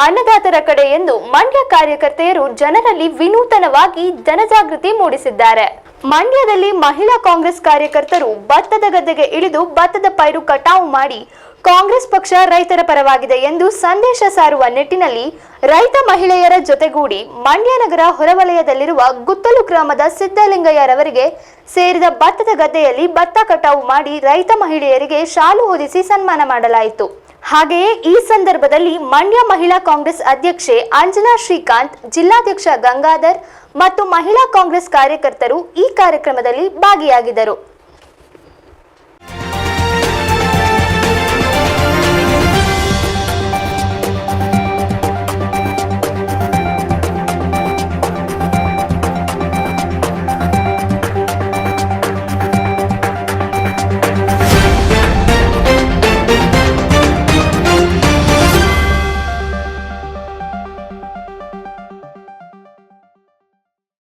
ಅನ್ನದಾತರ ಕಡೆ ಎಂದು ಮಂಡ್ಯ ಕಾರ್ಯಕರ್ತೆಯರು ಜನರಲ್ಲಿ ವಿನೂತನವಾಗಿ ಜನಜಾಗೃತಿ ಮೂಡಿಸಿದ್ದಾರೆ. ಮಂಡ್ಯದಲ್ಲಿ ಮಹಿಳಾ ಕಾಂಗ್ರೆಸ್ ಕಾರ್ಯಕರ್ತರು ಭತ್ತದ ಗದ್ದೆಗೆ ಇಳಿದು ಭತ್ತದ ಪೈರು ಕಟಾವು ಮಾಡಿ ಕಾಂಗ್ರೆಸ್ ಪಕ್ಷ ರೈತರ ಪರವಾಗಿದೆ ಎಂದು ಸಂದೇಶ ಸಾರುವ ನಿಟ್ಟಿನಲ್ಲಿ ರೈತ ಮಹಿಳೆಯರ ಜೊತೆಗೂಡಿ ಮಂಡ್ಯ ನಗರ ಹೊರವಲಯದಲ್ಲಿರುವ ಗುತ್ತಲು ಗ್ರಾಮದ ಸಿದ್ದಲಿಂಗಯ್ಯರವರಿಗೆ ಸೇರಿದ ಭತ್ತದ ಗದ್ದೆಯಲ್ಲಿ ಭತ್ತ ಕಟಾವು ಮಾಡಿ ರೈತ ಮಹಿಳೆಯರಿಗೆ ಶಾಲು ಹೊದಿಸಿ ಸನ್ಮಾನ ಮಾಡಲಾಯಿತು. ಹಾಗೆಯೇ ಈ ಸಂದರ್ಭದಲ್ಲಿ ಮಂಡ್ಯ ಮಹಿಳಾ ಕಾಂಗ್ರೆಸ್ ಅಧ್ಯಕ್ಷೆ ಅಂಜನಾ ಶ್ರೀಕಾಂತ್, ಜಿಲ್ಲಾಧ್ಯಕ್ಷ ಗಂಗಾಧರ್ ಮತ್ತು ಮಹಿಳಾ ಕಾಂಗ್ರೆಸ್ ಕಾರ್ಯಕರ್ತರು ಈ ಕಾರ್ಯಕ್ರಮದಲ್ಲಿ ಭಾಗಿಯಾಗಿದ್ದರು.